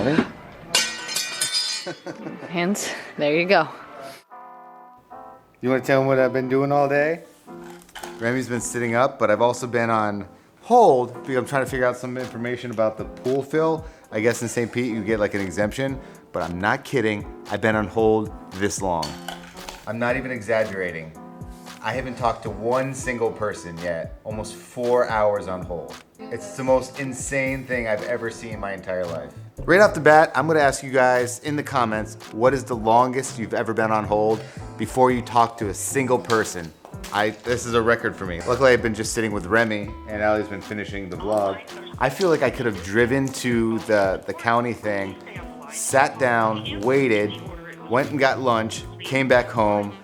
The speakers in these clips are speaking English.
Ready? Hands, there you go. You want to tell them what I've been doing all day? Remy's been sitting up, but I've also been on hold because I'm trying to figure out some information about the pool fill. I guess in St. Pete you get like an exemption, but I'm not kidding. I've been on hold this long. I'm not even exaggerating. I haven't talked to one single person yet. Almost 4 hours on hold. It's the most insane thing I've ever seen in my entire life. Right off the bat, I'm gonna ask you guys in the comments, what is the longest you've ever been on hold before you talk to a single person? This is a record for me. Luckily, I've been just sitting with Remy, and Allie's been finishing the vlog. I feel like I could have driven to the county thing, sat down, waited, went and got lunch, came back home,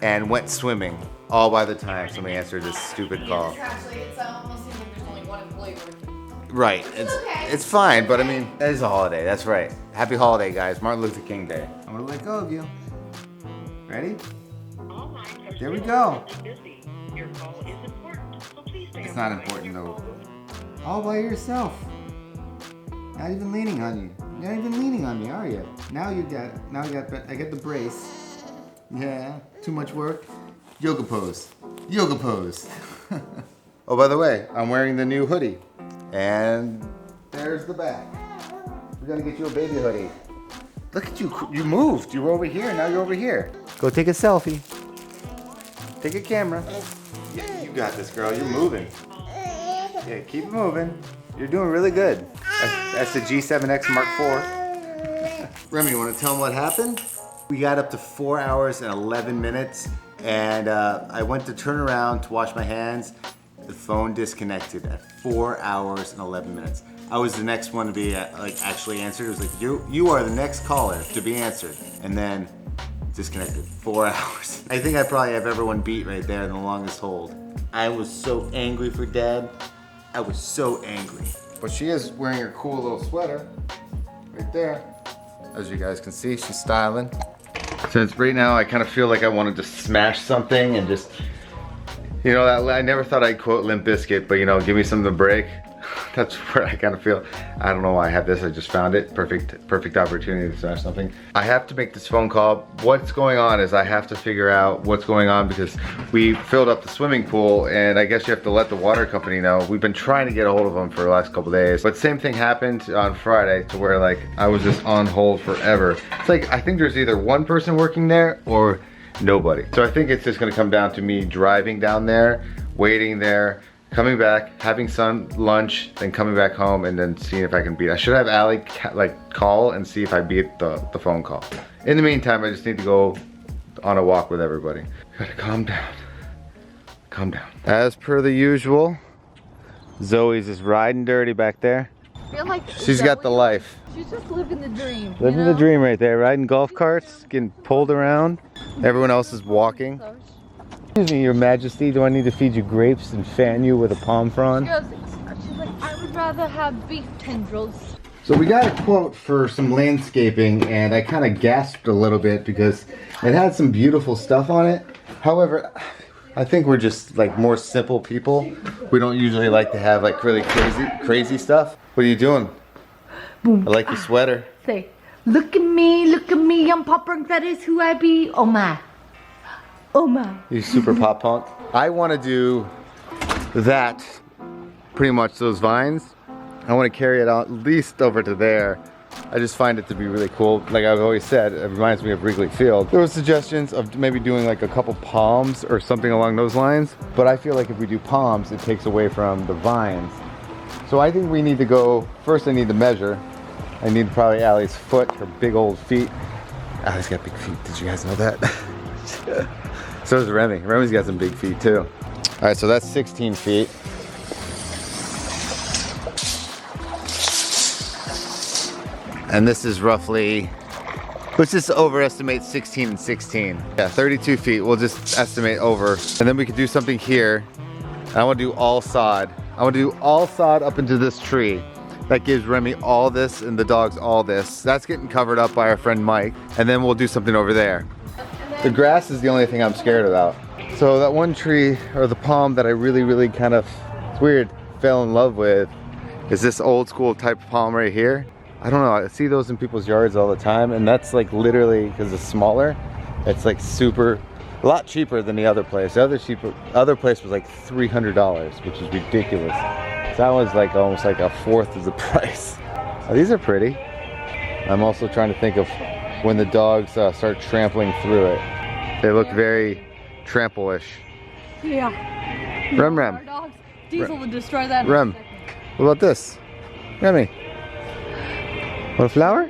and went swimming, all by the time somebody answered this stupid call. It's almost like there's only one employee working. Right, it's fine, but I mean, that is a holiday, that's right. Happy holiday, guys, Martin Luther King Day. I'm gonna let go of you. Ready? There we go. It's not important though. All by yourself. Not even leaning on you. You're not even leaning on me, are you? Now I got the brace. Yeah, too much work. Yoga pose. Yoga pose. Oh, by the way, I'm wearing the new hoodie. And there's the back. We gotta get you a baby hoodie. Look at you, you moved. You were over here, now you're over here. Go take a selfie. Take a camera. Yeah, you got this, girl, you're moving. Yeah, keep it moving. You're doing really good. That's the G7X Mark IV. Remy, you wanna tell them what happened? We got up to 4 hours and 11 minutes, and I went to turn around to wash my hands. The phone disconnected at 4 hours and 11 minutes. I was the next one to be actually answered. It was like, you are the next caller to be answered. And then disconnected, 4 hours. I think I probably have everyone beat right there in the longest hold. I was so angry for Dad. I was so angry. But she is wearing her cool little sweater right there. As you guys can see, she's styling. Since right now I kind of feel like I wanted to smash something and just, you know, I never thought I'd quote Limp Bizkit, but you know, give me something to break. That's where I kind of feel. I don't know why I have this, I just found it. Perfect opportunity to smash something. I have to make this phone call. What's going on is I have to figure out what's going on because we filled up the swimming pool and I guess you have to let the water company know. We've been trying to get a hold of them for the last couple days, but same thing happened on Friday to where like I was just on hold forever. It's like, I think there's either one person working there or nobody. So I think it's just gonna come down to me driving down there, waiting there, coming back, having some lunch, then coming back home and then seeing if I can beat. I should have Allie call and see if I beat the phone call. In the meantime, I just need to go on a walk with everybody. Gotta calm down. Calm down. As per the usual, Zoe's just riding dirty back there. I feel like she's got the life. She's just living the dream. Living the dream right there, riding golf carts, getting pulled around. Everyone else is walking. Excuse me, Your Majesty, do I need to feed you grapes and fan you with a palm frond? She's like, I would rather have beef tendrils. So we got a quote for some landscaping and I kind of gasped a little bit because it had some beautiful stuff on it. However, I think we're just like more simple people. We don't usually like to have like really crazy stuff. What are you doing? Boom. I like your sweater. Say, look at me, I'm Pop Punk, that is who I be. Oh my. Oh my. You super pop punk. I want to do that, pretty much those vines. I want to carry it out at least over to there. I just find it to be really cool. Like I've always said, it reminds me of Wrigley Field. There were suggestions of maybe doing like a couple palms or something along those lines. But I feel like if we do palms, it takes away from the vines. So I think we need to go, first I need to measure. I need probably Allie's foot, her big old feet. Allie's got big feet, did you guys know that? So does Remy. Remy's got some big feet too. All right, so that's 16 feet. And this is roughly, let's just overestimate 16 and 16. Yeah, 32 feet, we'll just estimate over. And then we could do something here. I wanna do all sod. I wanna do all sod up into this tree. That gives Remy all this and the dogs all this. That's getting covered up by our friend Mike. And then we'll do something over there. The grass is the only thing I'm scared about. So that one tree, or the palm that I really kind of, it's weird, fell in love with, is this old school type of palm right here. I don't know, I see those in people's yards all the time, and that's like literally, because it's smaller, it's like a lot cheaper than the other place. The other place was like $300, which is ridiculous. So that was like almost like a fourth of the price. Oh, these are pretty. I'm also trying to think of when the dogs start trampling through it. They look very trample-ish. Yeah. Rem. Our dogs, Diesel would destroy that. Rem, what about this? Remy. Want a flower?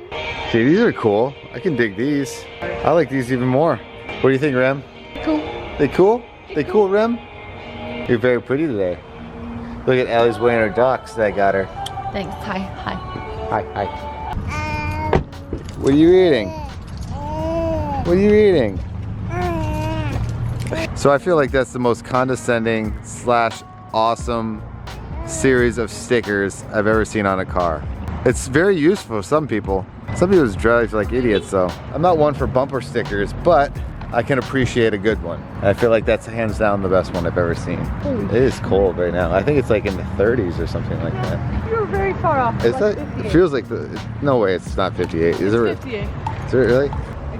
See, these are cool. I can dig these. I like these even more. What do you think, Rem? Cool. They cool? They cool, Rem? You're very pretty today. Look at Allie's wearing her docs that I got her. Thanks. Hi. Hi. What are you eating? What are you eating? So I feel like that's the most condescending / awesome series of stickers I've ever seen on a car. It's very useful for some people. Some people just drive like idiots though. I'm not one for bumper stickers, but I can appreciate a good one. And I feel like that's hands down the best one I've ever seen. It is cold right now. I think it's like in the 30s or something like that. You're very far off. Is that? It feels like no way, it's not 58. Is it? 58. Is it really?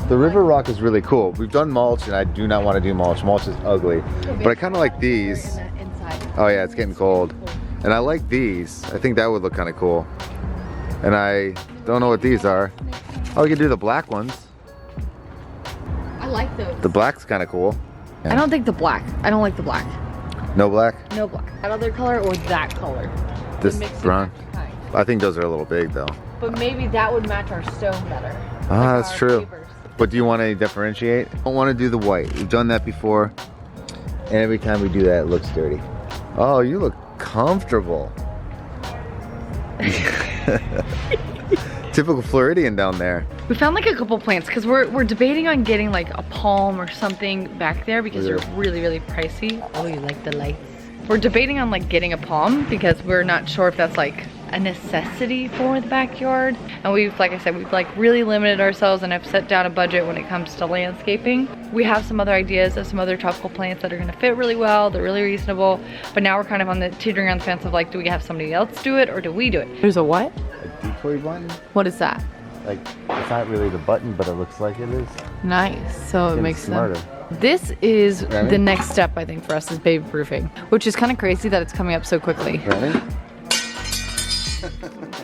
The river rock is really cool. We've done mulch, and I do not want to do mulch. Mulch is ugly, but I kind of like these. Oh yeah, it's getting cold, and I like these. I think that would look kind of cool. And I don't know what these are. Oh, we could do the black ones. I like those. The black's kind of cool. I don't think the black. I don't like the black. No black? No black. That other color or that color? This Mix brown? and match kind. I think those are a little big though. But maybe that would match our stone better. Ah, Like that's our true. papers. But do you want to differentiate? I don't want to do the white. We've done that before. And every time we do that, it looks dirty. Oh, you look comfortable. Typical Floridian down there. We found like a couple plants because we're debating on getting like a palm or something back there because they're really, really pricey. Oh, you like the lights? We're debating on like getting a palm because we're not sure if that's like a necessity for the backyard. And we've, like I said, we've like really limited ourselves and have set down a budget when it comes to landscaping. We have some other ideas of some other tropical plants that are gonna fit really well. They're really reasonable. But now we're kind of on the teetering on the fence of like, do we have somebody else do it or do we do it? There's a what? A decoy button? What is that? Like, it's not really the button, but it looks like it is. Nice. So it makes smarter. This is Remy? the next step, I think, for us is baby proofing, which is kind of crazy that it's coming up so quickly. Remy?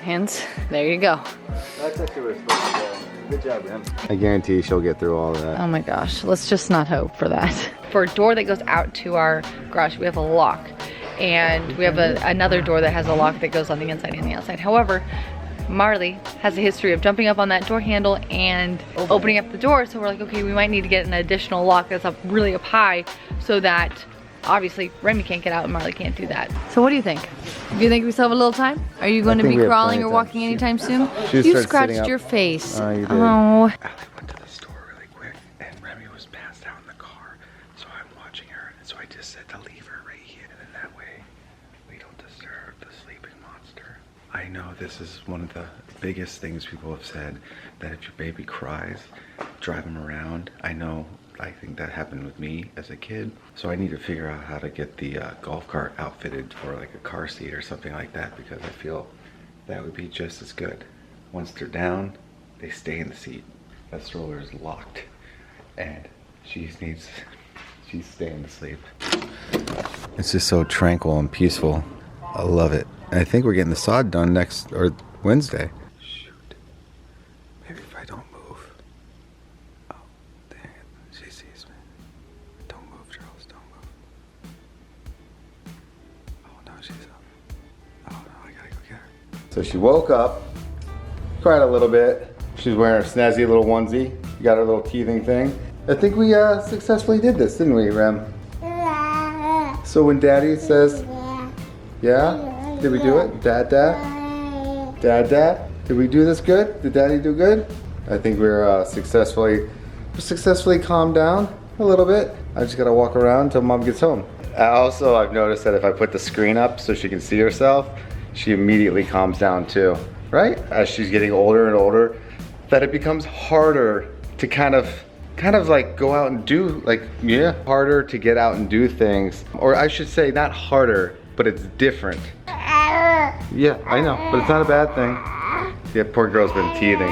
Hands, there you go. That's actually where it's supposed to go. Good job, Rem. I guarantee she'll get through all of that. Oh my gosh, let's just not hope for that. For a door that goes out to our garage, we have a lock. And we have another door that has a lock that goes on the inside and the outside. However, Marley has a history of jumping up on that door handle and opening up the door. So we're like, okay, we might need to get an additional lock that's up really up high so that obviously Remy can't get out and Marley can't do that. So what do you think? Do you think we still have a little time? Are you going to be crawling or walking anytime soon? You scratched your face. Oh, you did. Oh. Allie went to the store really quick and Remy was passed out in the car. So I'm watching her and so I just said to leave her right here and that way we don't disturb the sleeping monster. I know this is one of the biggest things people have said, that if your baby cries, drive him around. I think that happened with me as a kid. So I need to figure out how to get the golf cart outfitted for like a car seat or something like that because I feel that would be just as good. Once they're down, they stay in the seat. That stroller is locked and she's staying asleep. It's just so tranquil and peaceful. I love it. And I think we're getting the sod done next or Wednesday. Shoot. Maybe if I don't move. Oh, dang it. She sees me. Don't move, Charles. Don't move. Oh no, she's up. Oh no, I gotta go get her. So she woke up, cried a little bit. She's wearing her snazzy little onesie. Got her little teething thing. I think we successfully did this, didn't we, Rem? So when Daddy says, yeah? Did we do it? Dad? Dad? Did we do this good? Did Daddy do good? I think we're successfully calmed down a little bit. I just gotta walk around until Mom gets home. Also, I've noticed that if I put the screen up so she can see herself, she immediately calms down too, right? As she's getting older and older, that it becomes harder to kind of like go out and do, harder to get out and do things. Or I should say not harder, but it's different. Yeah, I know, but it's not a bad thing. Yeah, poor girl's been teething.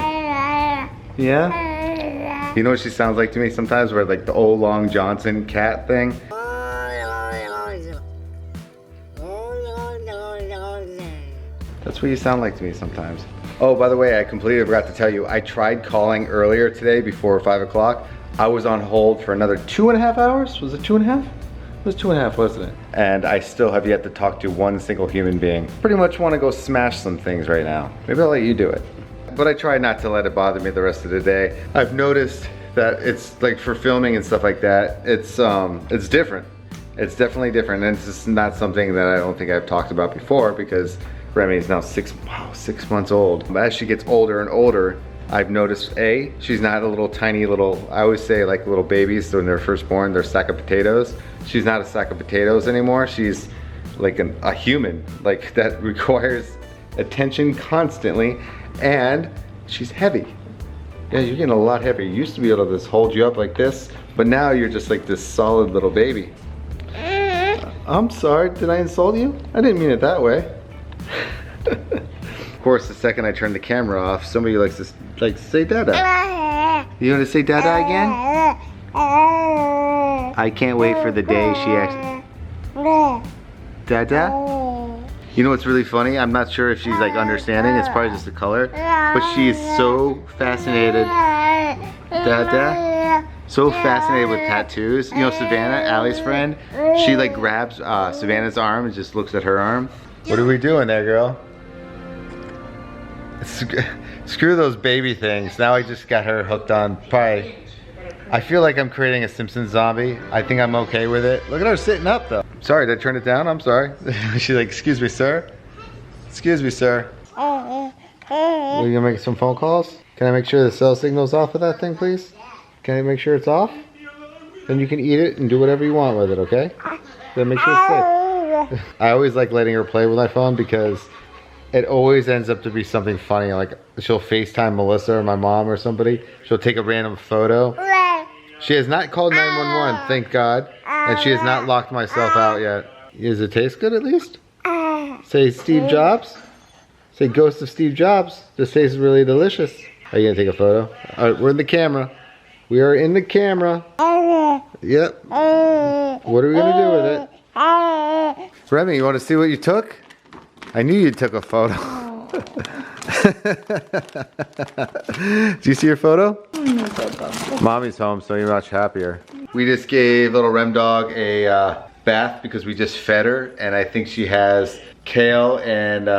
Yeah? You know what she sounds like to me sometimes? Where like the old Long Johnson cat thing. That's what you sound like to me sometimes. Oh, by the way, I completely forgot to tell you, I tried calling earlier today before 5 o'clock. I was on hold for another 2.5 hours. Was it 2.5? It was 2.5, wasn't it? And I still have yet to talk to one single human being. Pretty much want to go smash some things right now. Maybe I'll let you do it. But I try not to let it bother me the rest of the day. I've noticed that it's like for filming and stuff like that, it's different. It's definitely different, and it's just not something that I don't think I've talked about before because Remy is now 6 months old. But as she gets older and older, I've noticed she's not a little tiny little, I always say like little babies when they're first born, they're a sack of potatoes. She's not a sack of potatoes anymore. She's like a human, like that requires attention constantly, and she's heavy. Yeah, you're getting a lot heavier. You used to be able to just hold you up like this, but now you're just like this solid little baby. I'm sorry, did I insult you? I didn't mean it that way. Of course, the second I turn the camera off, somebody likes to say Dada. You want to say Dada again? I can't wait for the day she actually... Dada? You know what's really funny? I'm not sure if she's like understanding, it's probably just the color, but she is so fascinated. Dada? So fascinated with tattoos. You know, Savannah, Allie's friend, she like grabs Savannah's arm and just looks at her arm. What are we doing there, girl? Screw those baby things. Now I just got her hooked on probably. I feel like I'm creating a Simpsons zombie. I think I'm okay with it. Look at her sitting up though. Sorry, did I turn it down? I'm sorry. She's like, excuse me, sir. Excuse me, sir. Are you gonna make some phone calls? Can I make sure the cell signal's off of that thing, please? Can I make sure it's off? Then you can eat it and do whatever you want with it, okay? Then make sure it's safe. I always like letting her play with my phone because it always ends up to be something funny. Like she'll FaceTime Melissa or my mom or somebody. She'll take a random photo. She has not called 911, thank God. And she has not locked myself out yet. Does it taste good at least? Say Steve Jobs. Say Ghost of Steve Jobs. This tastes really delicious. Are you gonna take a photo? All right, we're in the camera. We are in the camera. Yep. What are we gonna do with it? Remy, you wanna see what you took? I knew you took a photo. Do you see your photo? Mommy's home, so you're much happier. We just gave little Rem dog a bath because we just fed her, and I think she has kale and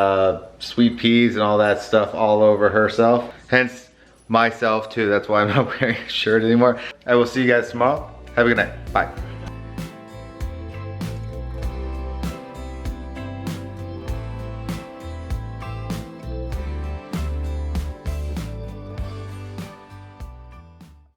sweet peas and all that stuff all over herself. Hence myself too. That's why I'm not wearing a shirt anymore. I will see you guys tomorrow. Have a good night. Bye.